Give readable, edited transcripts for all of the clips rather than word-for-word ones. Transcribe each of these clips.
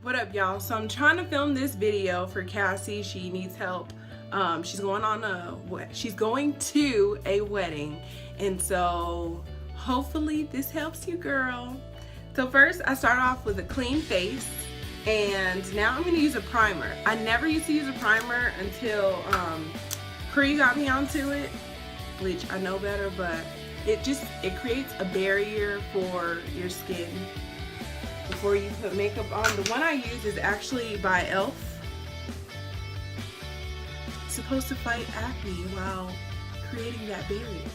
What up, y'all? So I'm trying to film this video for Cassie. She needs help. She's going to a wedding, and so hopefully this helps you, girl. So first, I start off with a clean face, and now I'm going to use a primer. I never used to use a primer until Cree got me onto it. Bleach, I know better, but it creates a barrier for your skin before you put makeup on. The one I use is actually by e.l.f. It's supposed to fight acne while creating that barrier.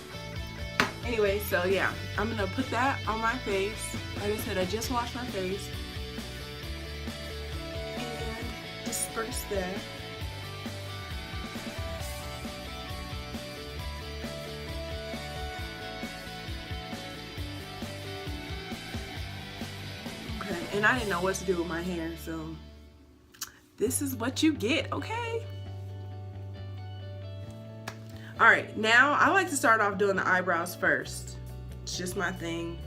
Anyway, so yeah, I'm gonna put that on my face. Like I said, I just washed my face. And disperse that. And I didn't know what to do with my hair, so this is what you get, okay? Alright, now I like to start off doing the eyebrows first. It's just my thing.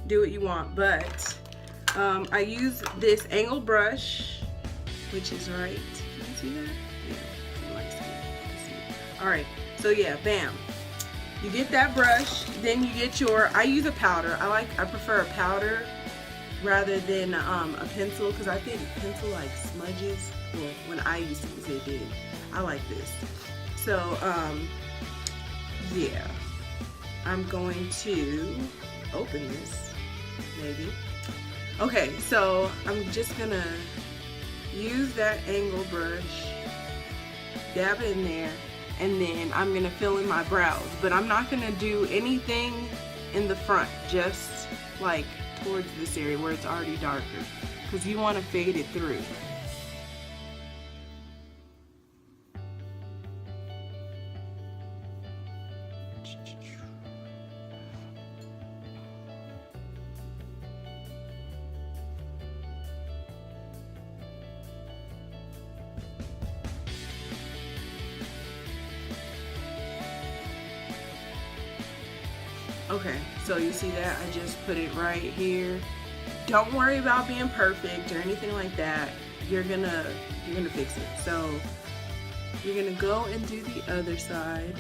Do what you want, but I use this angled brush, which is right. Can you see that? Yeah, I see it. Alright, so yeah, bam. You get that brush, then you get I use a powder. I prefer a powder rather than a pencil, because I think pencil like smudges. Well, when I used to use it, did. I like this. So yeah, I'm going to open this maybe. Okay, so I'm just gonna use that angle brush, dab it in there, and then I'm gonna fill in my brows, but I'm not gonna do anything in the front, just like towards this area where it's already darker, because you want to fade it through. Okay, so you see that? I just put it right here. Don't worry about being perfect or anything like that. You're gonna fix it. So you're gonna go and do the other side.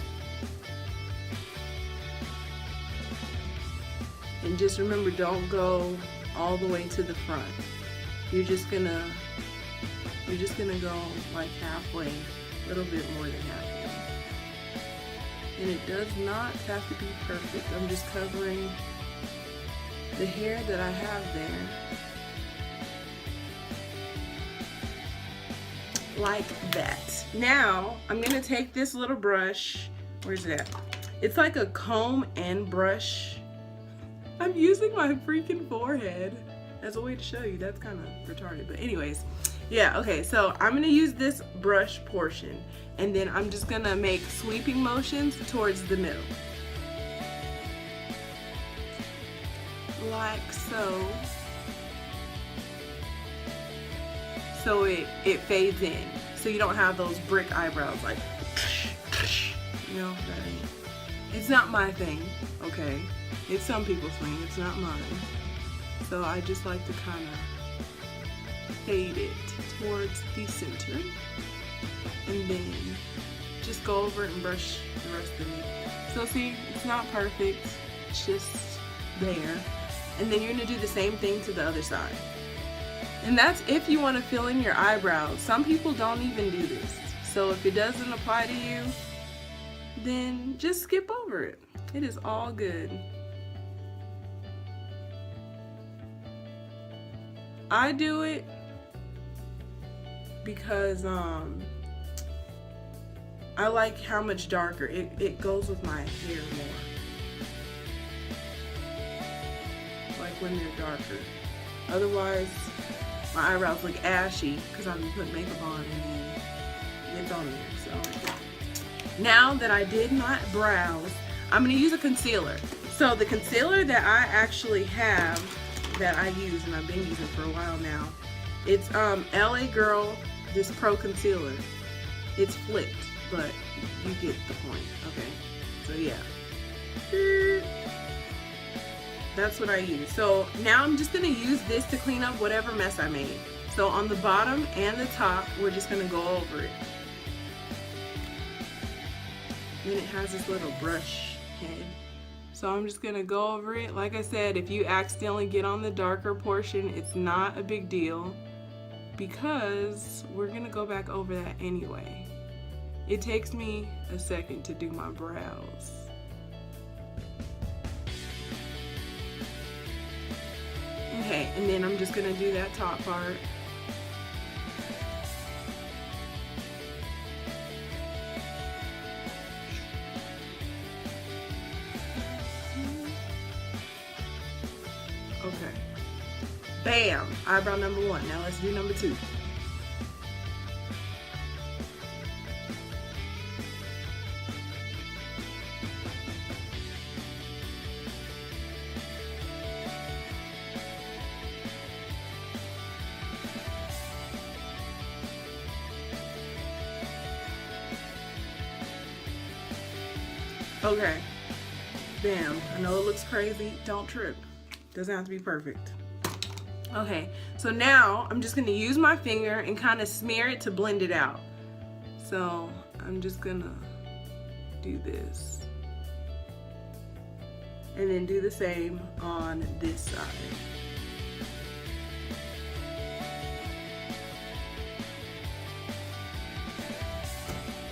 And just remember, don't go all the way to the front. You're just gonna go like halfway, a little bit more than halfway. And it does not have to be perfect. I'm just covering the hair that I have there. Like that. Now, I'm gonna take this little brush. Where's it at? It's like a comb and brush. I'm using my freaking forehead as a way to show you. That's kind of retarded, but anyways. Yeah, okay, so I'm gonna use this brush portion, and then I'm just gonna make sweeping motions towards the middle. Like so. So it fades in. So you don't have those brick eyebrows like, you know, that ain't. It's not my thing, okay? It's some people's thing, it's not mine. So I just like to kind of fade it towards the center, and then just go over it and brush the rest of it. So see, it's not perfect, it's just there. And then you're gonna do the same thing to the other side. And that's if you want to fill in your eyebrows. Some people don't even do this. So if it doesn't apply to you, then just skip over it. It is all good. I do it because I like how much darker it goes with my hair more, like when they're darker. Otherwise my eyebrows look ashy because I've been putting makeup on and then it's on there. So now that I did my brows, I'm going to use a concealer. So the concealer that I actually have, that I use and I've been using for a while now, it's LA Girl, this Pro Concealer. It's flipped, but you get the point, okay? So yeah. That's what I use. So now I'm just gonna use this to clean up whatever mess I made. So on the bottom and the top, we're just gonna go over it. And then it has this little brush head. So I'm just gonna go over it. Like I said, if you accidentally get on the darker portion, it's not a big deal because we're gonna go back over that anyway. It takes me a second to do my brows. Okay, and then I'm just gonna do that top part. Okay. Bam! Eyebrow number 1. Now let's do number 2. Okay. Bam. I know it looks crazy. Don't trip. Doesn't have to be perfect. Okay, so now I'm just gonna use my finger and kind of smear it to blend it out. So I'm just gonna do this. And then do the same on this side.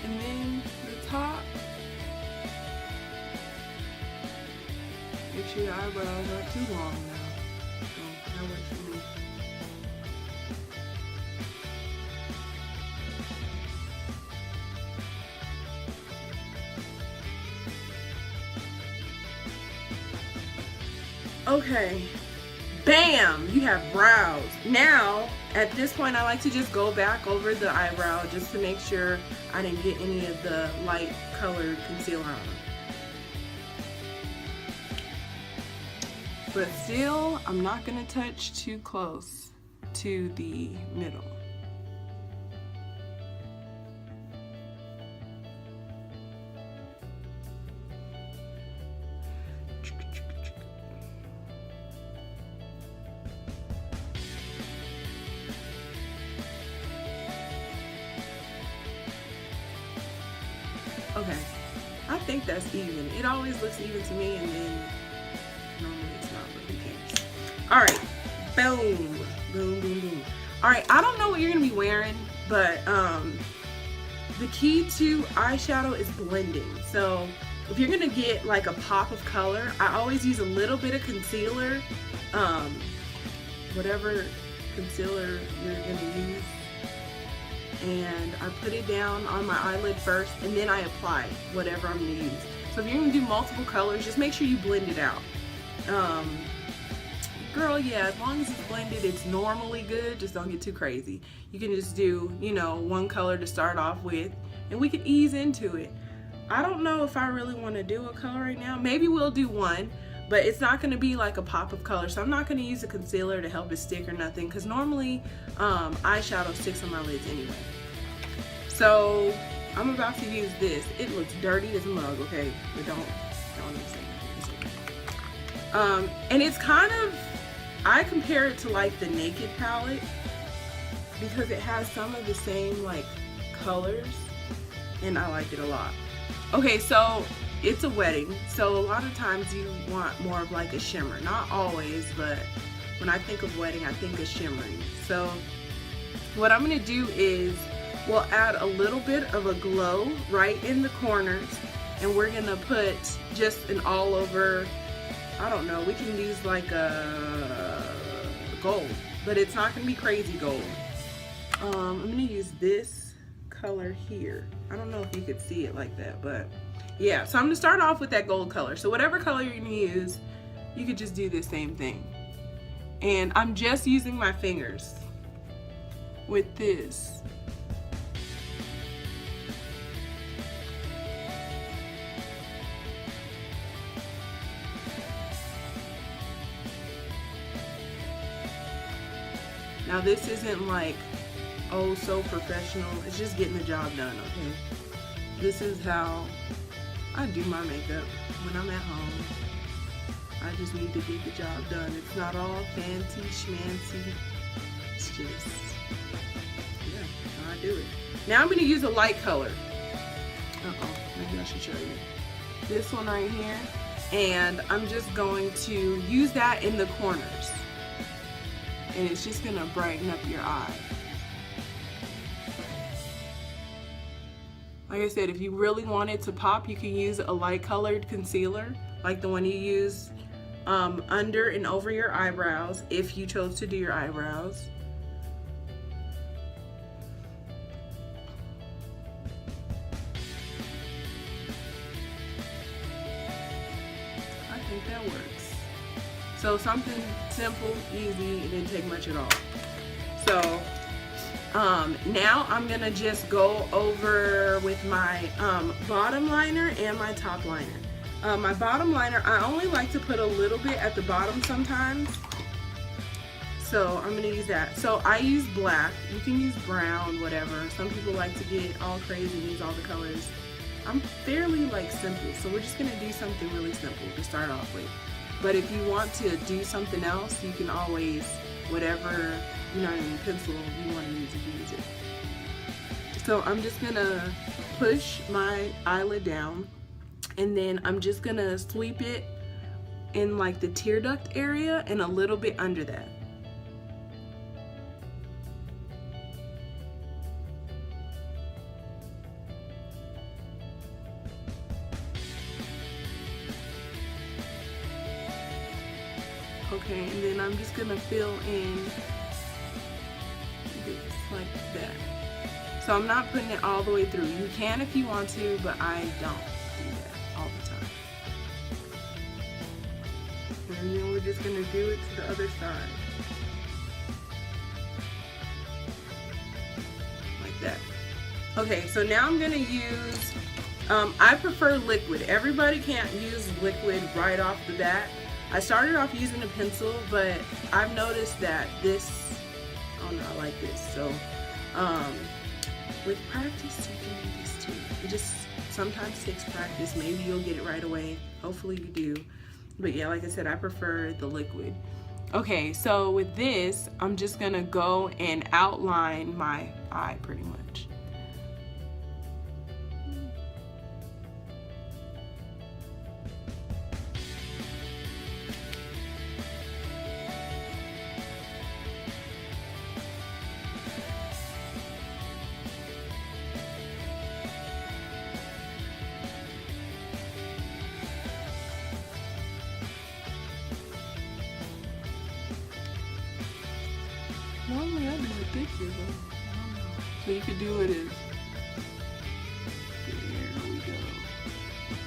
And then the top. Make sure your eyebrows aren't too long now. So that works for me. Okay, bam, you have brows. Now, at this point, I like to just go back over the eyebrow just to make sure I didn't get any of the light colored concealer on. But still, I'm not gonna touch too close to the middle. Okay, I think that's even. It always looks even to me, and then normally it's not, but who cares? All right, boom, boom, boom, boom. All right, I don't know what you're gonna be wearing, but the key to eyeshadow is blending. So if you're gonna get like a pop of color, I always use a little bit of concealer, whatever concealer you're gonna use. And I put it down on my eyelid first, and then I apply whatever I'm going to use. So if you're going to do multiple colors, just make sure you blend it out. Girl, yeah, as long as it's blended, it's normally good. Just don't get too crazy. You can just do, you know, one color to start off with, and we can ease into it. I don't know if I really want to do a color right now. Maybe we'll do one, but it's not going to be like a pop of color. So I'm not going to use a concealer to help it stick or nothing, because normally eyeshadow sticks on my lids anyway. So I'm about to use this. It looks dirty as a mug, okay? But don't say that. And it's kind of, I compare it to like the Naked palette because it has some of the same like colors, and I like it a lot. Okay, so it's a wedding, so a lot of times you want more of like a shimmer. Not always, but when I think of wedding, I think of shimmering. So what I'm gonna do is we'll add a little bit of a glow right in the corners, and we're gonna put just an all over, I don't know, we can use like a gold, but it's not gonna be crazy gold. I'm gonna use this color here. I don't know if you could see it like that, but yeah, so I'm gonna start off with that gold color. So whatever color you're gonna use, you could just do the same thing. And I'm just using my fingers with this. Now this isn't like, oh, so professional. It's just getting the job done, okay? This is how I do my makeup when I'm at home. I just need to get the job done. It's not all fancy schmancy. It's just I do it. Now I'm going to use a light color. Maybe I should show you. This one right here. And I'm just going to use that in the corners. And it's just going to brighten up your eye. Like I said, if you really want it to pop, you can use a light colored concealer, like the one you use under and over your eyebrows, if you chose to do your eyebrows. I think that works. So something simple, easy, it didn't take much at all. So now I'm gonna just go over with my bottom liner and my top liner. My bottom liner, I only like to put a little bit at the bottom sometimes. So I'm gonna use that. So I use black. You can use brown, whatever. Some people like to get all crazy and use all the colors. I'm fairly like simple, so we're just gonna do something really simple to start off with. But if you want to do something else, you can always, whatever, you know what I mean, pencil you want to use, you can use it. So I'm just gonna push my eyelid down, and then I'm just gonna sweep it in like the tear duct area and a little bit under that. Okay, and then I'm just gonna fill in this like that. So I'm not putting it all the way through. You can if you want to, but I don't do that all the time. And then we're just gonna do it to the other side. Like that. Okay, so now I'm gonna use, I prefer liquid. Everybody can't use liquid right off the bat. I started off using a pencil, but I've noticed that this, oh no, I like this. So, with practice, you can do this too. It just sometimes takes practice. Maybe you'll get it right away. Hopefully you do. But yeah, like I said, I prefer the liquid. Okay, so with this, I'm just gonna go and outline my eye pretty much. Normally I do it thicker, but I don't know. So you could do it as, there we go.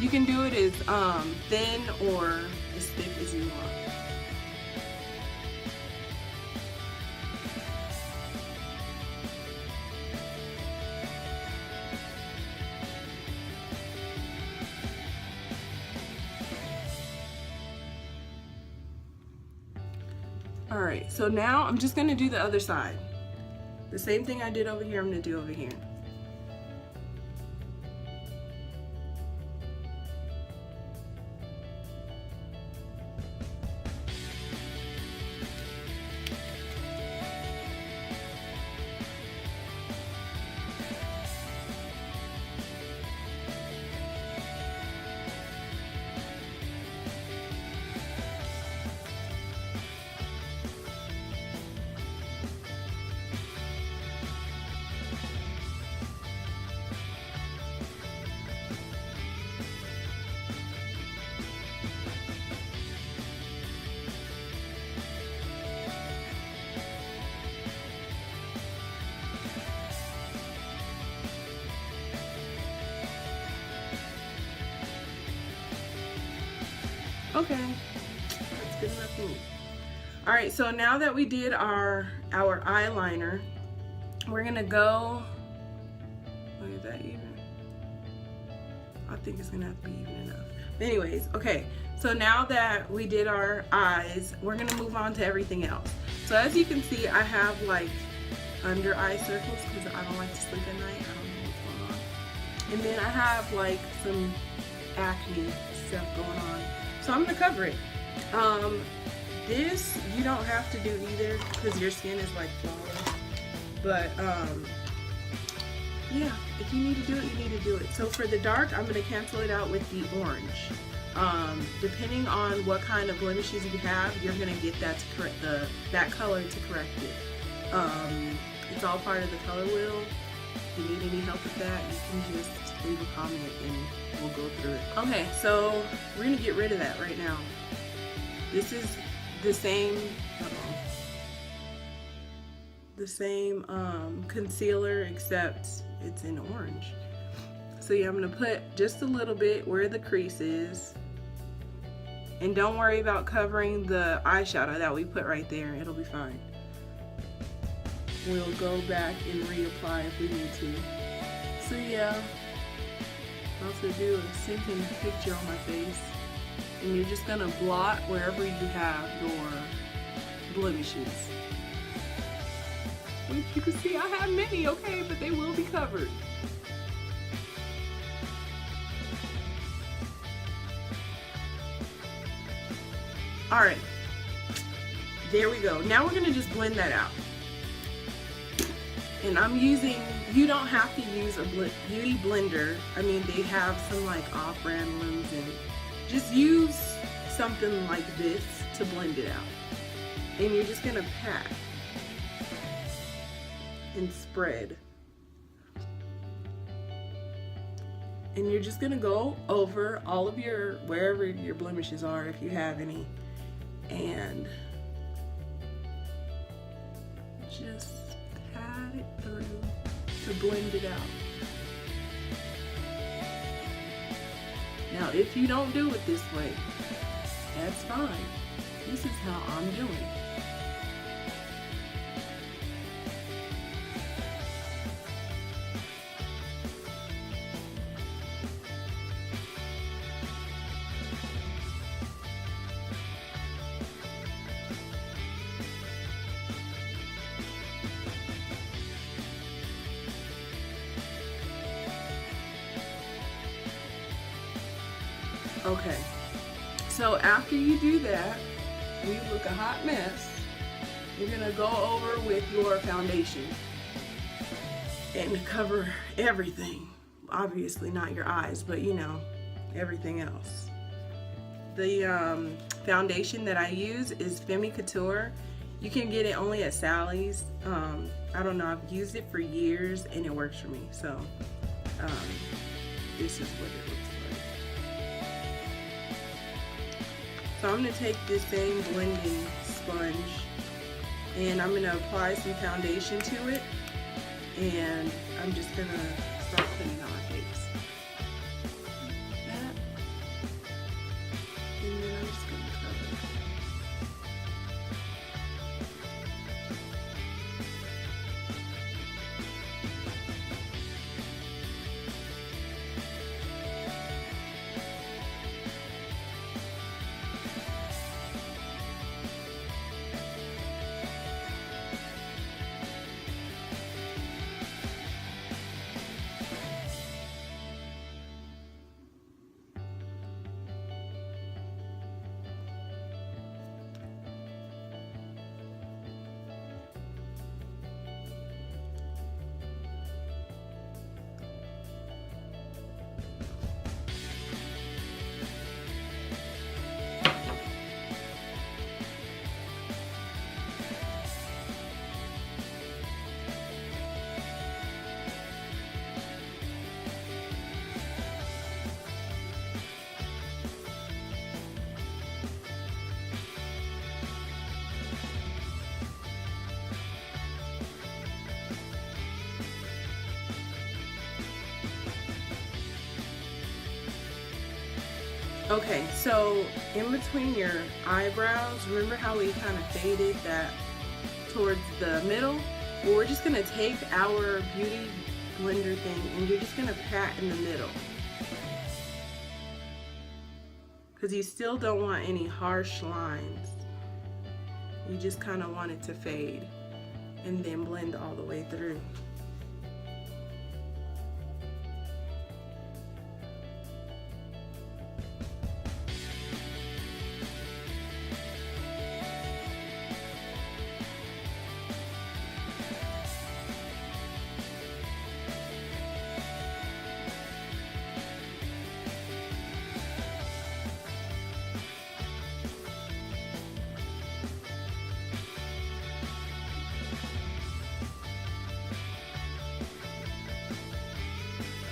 You can do it as thin or as thick as you want. Alright, so now I'm just going to do the other side. The same thing I did over here, I'm going to do over here. Okay, that's good enough for me. All right, so now that we did our eyeliner, we're gonna go, look at that even. I think it's gonna have to be even enough. But anyways, okay, so now that we did our eyes, we're gonna move on to everything else. So as you can see, I have like under eye circles because I don't like to sleep at night. I don't know what's going on. And then I have like some acne stuff going on. So I'm gonna cover it. This you don't have to do either because your skin is like flawless. But yeah, if you need to do it, you need to do it. So for the dark, I'm going to cancel it out with the orange. Depending on what kind of blemishes you have, you're going to get that to correct that color to correct it. It's all part of the color wheel. If you need any help with that, you can just leave a comment and we'll go through it. Okay, so we're going to get rid of that right now. This is the same concealer, except it's in orange. So yeah, I'm gonna put just a little bit where the crease is, and don't worry about covering the eyeshadow that we put right there. It'll be fine. We'll go back and reapply if we need to. So yeah, also do a sinking picture on my face, and you're just gonna blot wherever you have your blemishes. Which you can see I have many, okay, but they will be covered. All right, there we go. Now we're gonna just blend that out. And I'm using, you don't have to use a beauty blender. I mean, they have some like off-brand ones, and just use something like this to blend it out. And you're just gonna pat and spread. And you're just gonna go over all of your, wherever your blemishes are, if you have any, and just pat it through to blend it out. Now, if you don't do it this way, that's fine. This is how I'm doing it. Okay, so after you do that, you look a hot mess. You're gonna go over with your foundation and cover everything. Obviously not your eyes, but you know, everything else. The foundation that I use is Femme Couture. You can get it only at Sally's. I don't know, I've used it for years and it works for me. So this is what it looks like. So I'm going to take this same blending sponge and I'm going to apply some foundation to it, and I'm just going to start putting it on my face. Like that. And then I'm just going to cover it. Okay, so in between your eyebrows, remember how we kind of faded that towards the middle? Well, we're just gonna take our beauty blender thing and you're just gonna pat in the middle. Because you still don't want any harsh lines. You just kind of want it to fade and then blend all the way through.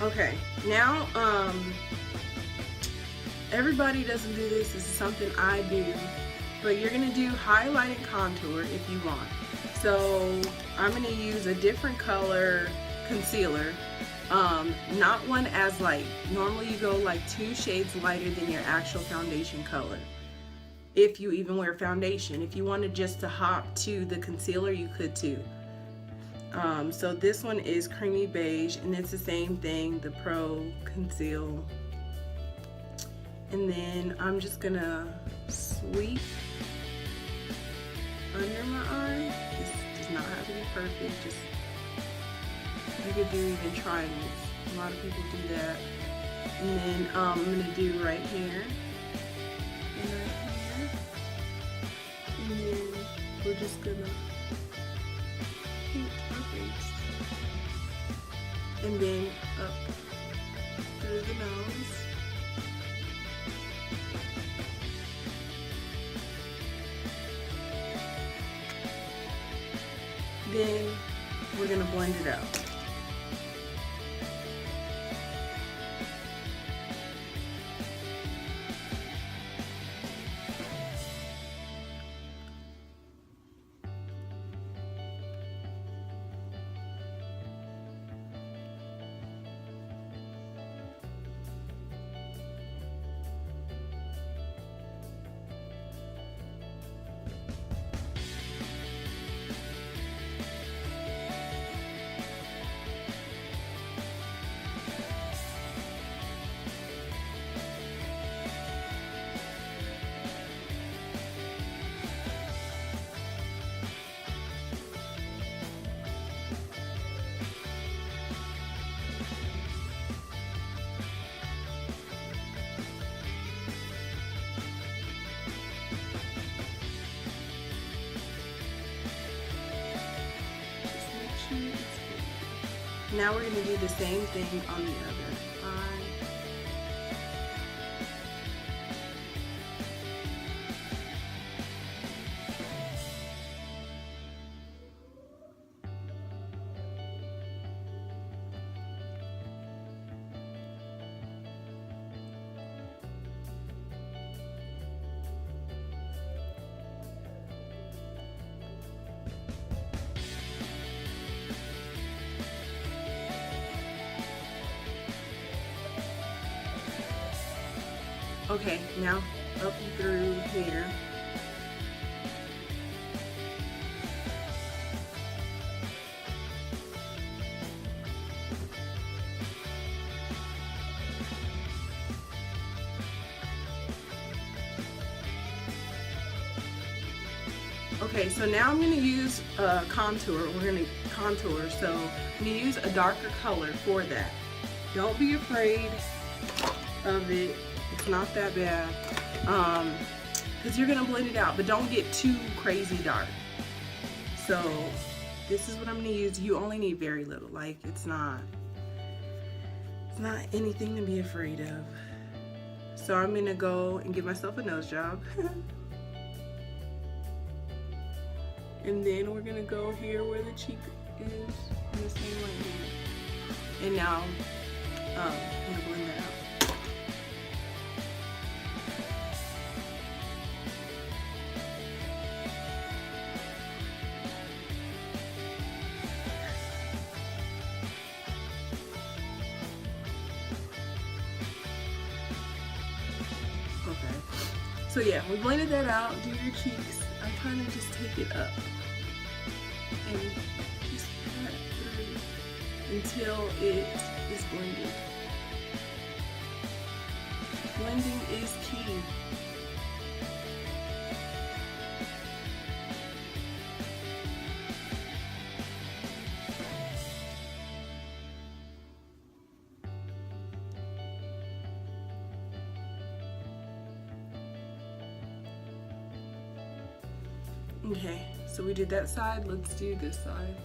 Okay, now everybody doesn't do this. This is something I do, but you're gonna do highlight and contour if you want. So I'm gonna use a different color concealer, not one as light. Normally you go like 2 shades lighter than your actual foundation color, if you even wear foundation. If you wanted just to hop to the concealer, you could too. So this one is Creamy Beige, and it's the same thing, the Pro Conceal. And then I'm just gonna sweep under my eye. This does not have to be perfect. Just, you could do even triangles. A lot of people do that. And then I'm gonna do right here and right here. And then we're just gonna paint our face. And then up through the nose. Then we're gonna blend it out. Now we're going to do the same thing on the other eye. Okay, now up through here. Okay, so now I'm going to use contour. We're going to contour, so I'm going to use a darker color for that. Don't be afraid of it. It's not that bad, because you're gonna blend it out, but don't get too crazy dark. So this is what I'm gonna use. You only need very little. Like, it's not anything to be afraid of. So I'm gonna go and give myself a nose job. And then we're gonna go here where the cheek is, in the same way here. And now I'm gonna blend that out. So yeah, we blended that out. Do your cheeks. I kind of just take it up and just pat through until it is blended. Blending is key. Okay, so we did that side, let's do this side.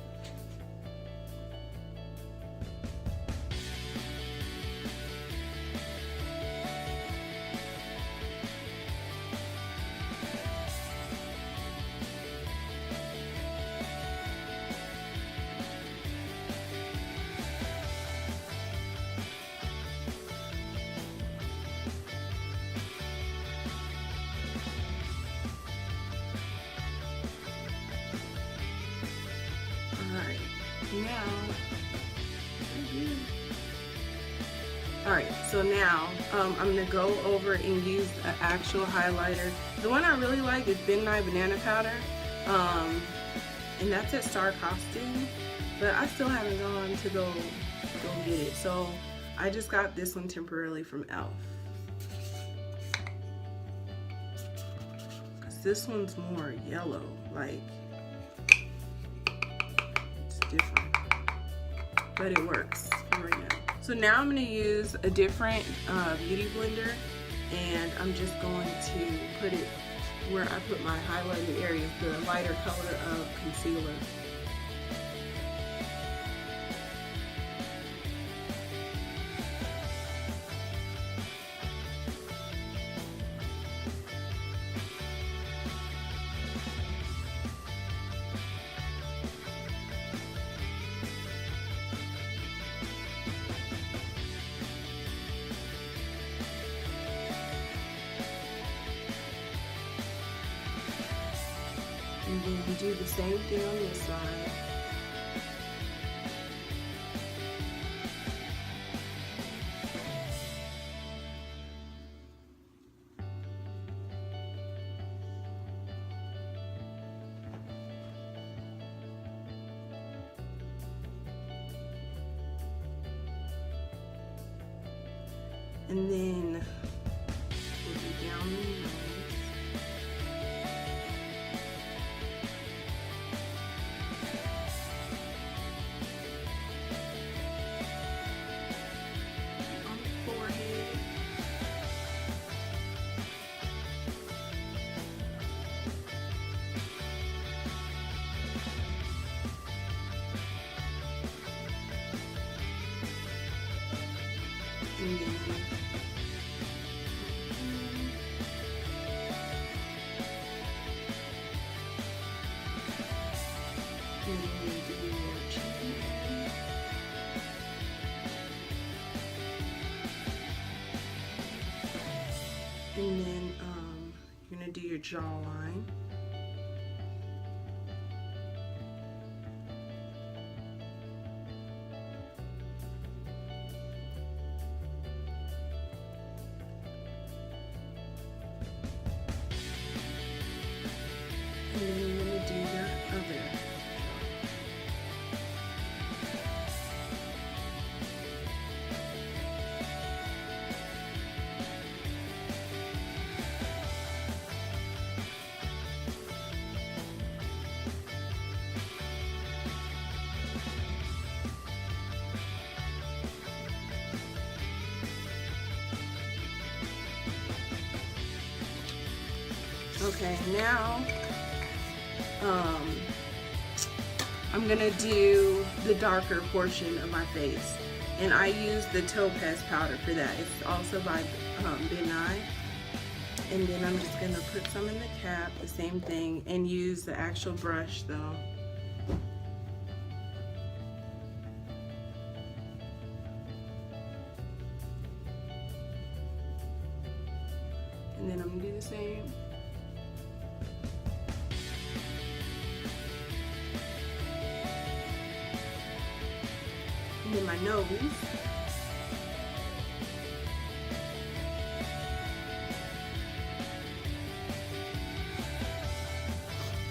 Now, alright, so now I'm going to go over and use an actual highlighter. The one I really like is Ben Nye Banana Powder, and that's at Star Costume, but I still haven't gone to go get it. So I just got this one temporarily from e.l.f. This one's more yellow, like it's different, but it works for right now. So now I'm going to use a different beauty blender, and I'm just going to put it where I put my highlighted areas, the lighter color of concealer. And then you do the same thing on this side. And then we'll do down the nose. And then do your chin. And then you're gonna do your jawline. And then you're going to do your other. Okay, now I'm gonna do the darker portion of my face, and I use the Topaz powder for that. It's also by Ben Nye. And then I'm just gonna put some in the cap, the same thing, and use the actual brush though. And then I'm gonna do the same. And then my nose.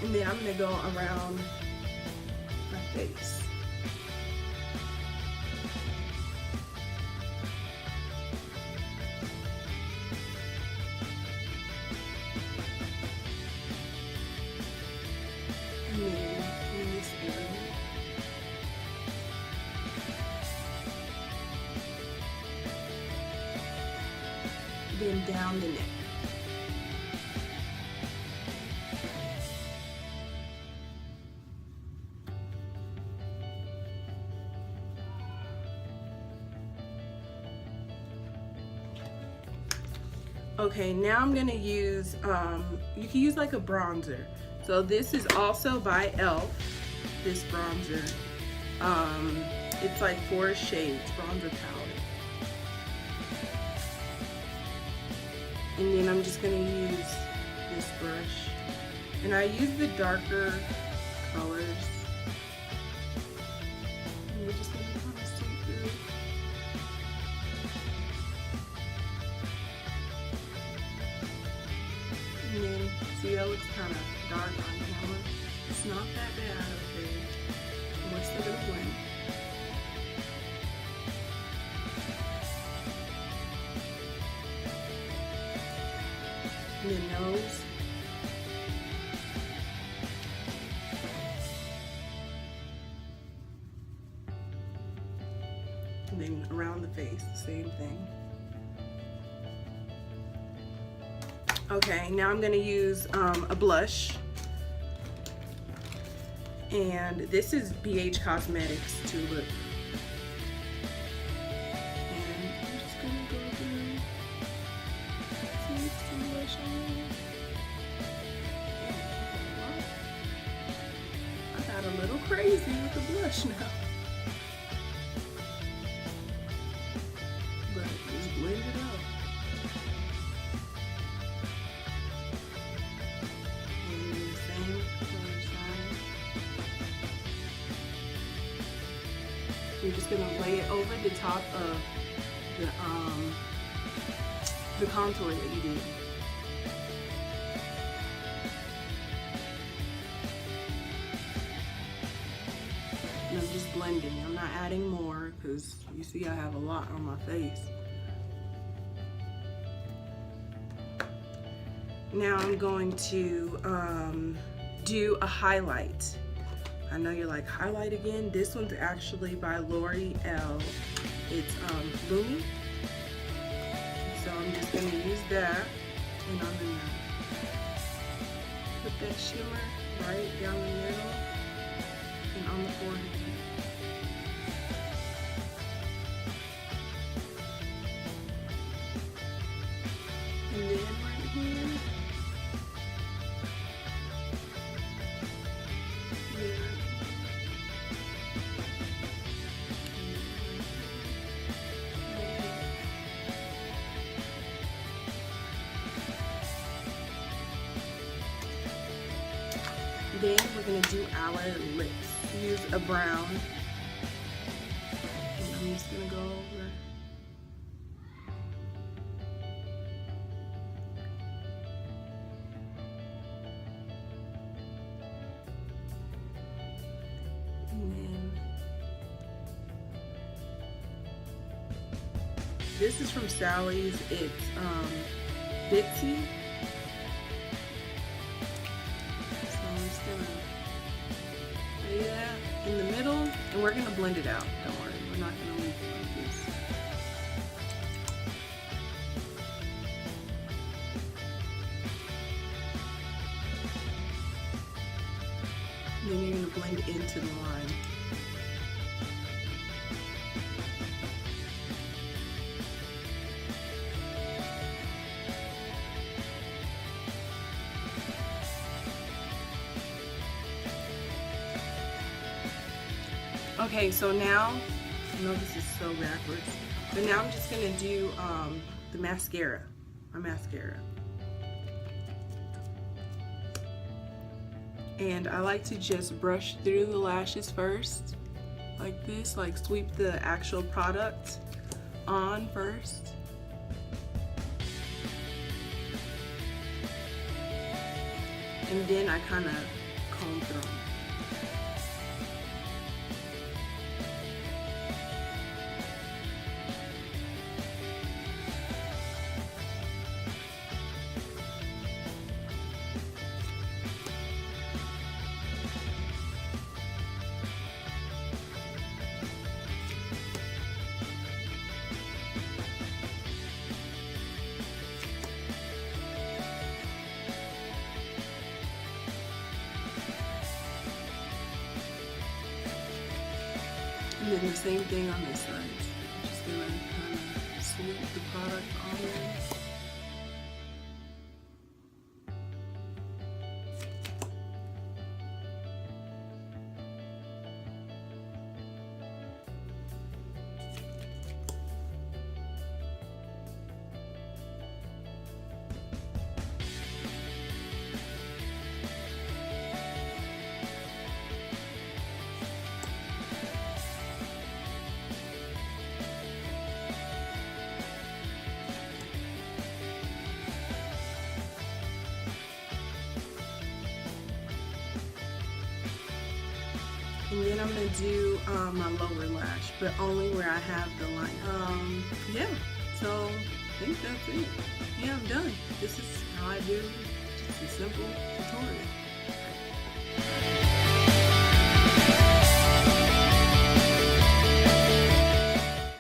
And then I'm gonna go around my face. And then in this area. Then down the neck. Okay, now I'm gonna use, you can use like a bronzer. So this is also by e.l.f., this bronzer. It's like 4 shades, bronzer palette. And then I'm just gonna use this brush. And I use the darker colors. that looks kind of dark on camera. It's not that bad, okay? We're still gonna blend. And then nose. And then around the face, same thing. Okay, now I'm gonna use a blush. And this is BH Cosmetics Tulip. And I'm just gonna go through some blush on there. I got a little crazy with the blush now. But just blend it out. You're just gonna lay it over the top of the contour that you did. And I'm just blending. I'm not adding more because you see I have a lot on my face. Now I'm going to do a highlight. I know you're like, highlight again? This one's actually by L'Oreal. It's Lumi. So I'm just gonna use that, and I'm gonna put that shimmer right down the middle and on the forehead. And then right here. Then we're gonna do our lips. Use a brown. And I'm just gonna go over. And then this is from Sally's. It's Bitsy. Lay that in the middle, and we're gonna blend it out. Don't worry, we're not gonna leave it like this. And then you're gonna blend into the line. Okay, so now, I know this is so backwards, but now I'm just gonna do the mascara, my mascara. And I like to just brush through the lashes first, like this, like sweep the actual product on first. And then I kind of comb through them. And then the same thing on this side. I'm just gonna kind of sweep the product on there. then I'm gonna do my lower lash, but only where I have the line. Yeah, so I think that's it. Yeah, I'm done. This is how I do just a simple tutorial.